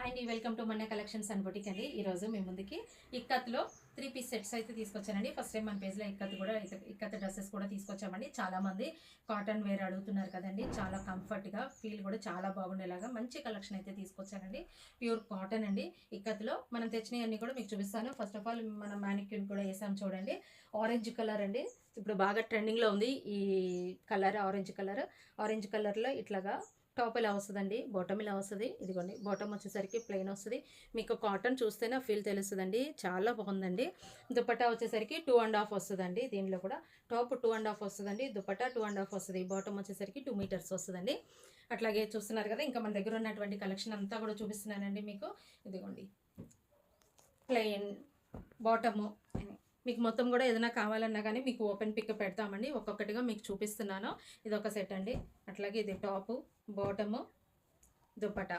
Hi అండి, welcome to మన్న collections and boutique అండి. ఈరోజు మీ ముందుకి ఇక్కత్లో 3 పీస్ సెట్స్ అయితే తీసుకొచ్చానండి. ఫస్ట్ టైం మన పేజ్లో ఇక్కత్ డ్రెస్సెస్ కూడా తీసుకొచ్చామండి. చాలామంది కాటన్ వేర్ అడుగుతున్నారు కదండి. చాలా కంఫర్ట్గా ఫీల్ కూడా చాలా బాగుండేలాగా మంచి కలెక్షన్ అయితే తీసుకొచ్చానండి. ప్యూర్ కాటన్ అండి. ఇక్కత్లో మనం తెచ్చినవన్నీ కూడా మీకు చూపిస్తాను. ఫస్ట్ ఆఫ్ ఆల్ మనం మ్యానిక్యూర్ కూడా వేసాం చూడండి. ఆరెంజ్ కలర్ అండి. ఇప్పుడు బాగా ట్రెండింగ్లో ఉంది ఈ కలర్. ఆరెంజ్ కలర్లో ఇట్లాగా టాప్ ఇలా వస్తుందండి, బాటమ్ ఇలా వస్తుంది. ఇదిగోండి, బాటమ్ వచ్చేసరికి ప్లెయిన్ వస్తుంది. మీకు కాటన్ చూస్తేనే ఫీల్ తెలుస్తుందండి, చాలా బాగుందండి. దుపట్టా వచ్చేసరికి 2.5 వస్తుందండి. దీనిలో కూడా టాప్ 2.5 వస్తుందండి, దుపట్టా 2.5 వస్తుంది. బాటమ్ వచ్చేసరికి 2 మీటర్స్ వస్తుందండి. అట్లాగే చూస్తున్నారు కదా, ఇంకా మన దగ్గర ఉన్నటువంటి కలెక్షన్ అంతా కూడా చూపిస్తున్నానండి మీకు. ఇదిగోండి, ప్లెయిన్ బాటము. మీకు మొత్తం కూడా ఏదైనా కావాలన్నా కానీ మీకు ఓపెన్ పిక్ పెడతామండి. ఒక్కొక్కటిగా మీకు చూపిస్తున్నాను. ఇది ఒక సెట్ అండి. అట్లాగే ఇది టాపు, బాటము, దుపట్టా.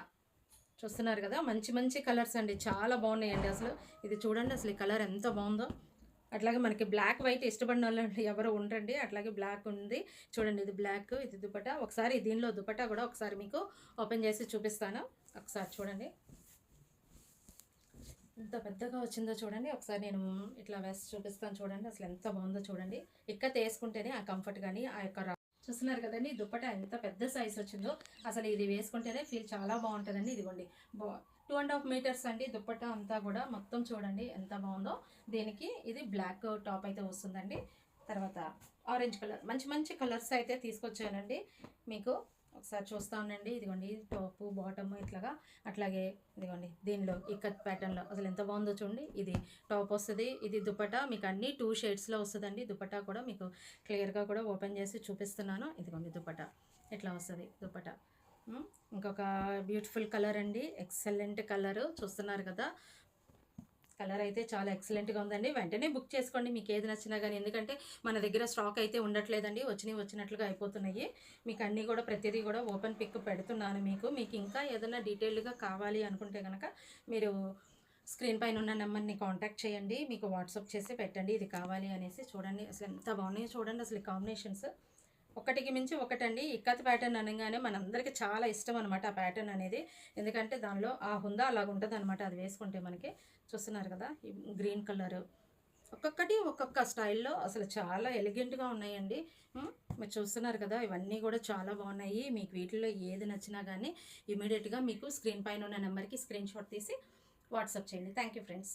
చూస్తున్నారు కదా, మంచి మంచి కలర్స్ అండి, చాలా బాగున్నాయండి. అసలు ఇది చూడండి, అసలు ఈ కలర్ ఎంత బాగుందో. అట్లాగే మనకి బ్లాక్ వైట్ ఇష్టపడిన వాళ్ళు ఎవరు ఉండరండి. అట్లాగే బ్లాక్ ఉంది చూడండి, ఇది బ్లాక్, ఇది దుపట్టా. ఒకసారి దీనిలో దుపట్టా కూడా ఒకసారి మీకు ఓపెన్ చేసి చూపిస్తాను. ఒకసారి చూడండి, ఎంత పెద్దగా వచ్చిందో చూడండి. ఒకసారి నేను ఇట్లా వేసి చూపిస్తాను చూడండి, అసలు ఎంత బాగుందో చూడండి. ఇక్కత వేసుకుంటేనే ఆ కంఫర్ట్ కానీ ఆ యొక్క చూస్తున్నారు కదండి, దుప్పట ఎంత పెద్ద సైజ్ వచ్చిందో. అసలు ఇది వేసుకుంటేనే ఫీల్ చాలా బాగుంటుందండి. ఇదిగోండి, 2.5 మీటర్స్ అండి దుప్పట అంతా కూడా. మొత్తం చూడండి ఎంత బాగుందో. దీనికి ఇది బ్లాక్ టాప్ అయితే వస్తుందండి. తర్వాత ఆరెంజ్ కలర్, మంచి మంచి కలర్స్ అయితే తీసుకొచ్చానండి మీకు. ఒకసారి చూస్తూ ఉండండి. ఇదిగోండి, టాపు బాటమ్ ఇట్లాగా. అట్లాగే ఇదిగోండి, దీనిలో ఇక్కత్ ప్యాటర్న్లో అసలు ఎంత బాగుందో చూడండి. ఇది టాప్ వస్తుంది, ఇది దుపట్టా. మీకు అన్ని 2 షేడ్స్లో వస్తుందండి. దుపట్టా కూడా మీకు క్లియర్గా కూడా ఓపెన్ చేసి చూపిస్తున్నాను. ఇదిగోండి, దుపట్టా ఇట్లా వస్తుంది దుపట్టా. ఇంకొక బ్యూటిఫుల్ కలర్ అండి, ఎక్సలెంట్ కలరు. చూస్తున్నారు కదా, కలర్ అయితే చాలా ఎక్సలెంట్గా ఉందండి. వెంటనే బుక్ చేసుకోండి మీకు ఏది నచ్చినా కానీ, ఎందుకంటే మన దగ్గర స్టాక్ అయితే ఉండట్లేదండి. వచ్చినట్లుగా అయిపోతున్నాయి. మీకు అన్నీ కూడా ప్రతిదీ కూడా ఓపెన్ పిక్ పెడుతున్నాను మీకు ఇంకా ఏదైనా డీటెయిల్డ్గా కావాలి అనుకుంటే కనుక మీరు స్క్రీన్ పైన ఉన్న నెంబర్ని కాంటాక్ట్ చేయండి. మీకు వాట్సాప్ చేసి పెట్టండి ఇది కావాలి అనేసి. చూడండి అసలు ఎంత బాగున్నాయో చూడండి. అసలు కాంబినేషన్స్ ఒకటికి మించి ఒకటండి. ఇక్కత్ ప్యాటర్న్ అనగానే మనందరికీ చాలా ఇష్టం అనమాట ఆ ప్యాటర్న్ అనేది. ఎందుకంటే దానిలో ఆ హుందా అలాగ ఉంటుంది అనమాట అది వేసుకుంటే మనకి. చూస్తున్నారు కదా, ఈ గ్రీన్ కలరు ఒక్కొక్కటి ఒక్కొక్క స్టైల్లో అసలు చాలా ఎలిగెంట్గా ఉన్నాయండి. మీరు చూస్తున్నారు కదా, ఇవన్నీ కూడా చాలా బాగున్నాయి. మీకు వీటిల్లో ఏది నచ్చినా కానీ ఇమీడియట్గా మీకు స్క్రీన్ పైన ఉన్న నెంబర్కి స్క్రీన్ షాట్ తీసి వాట్సాప్ చేయండి. Thank you friends.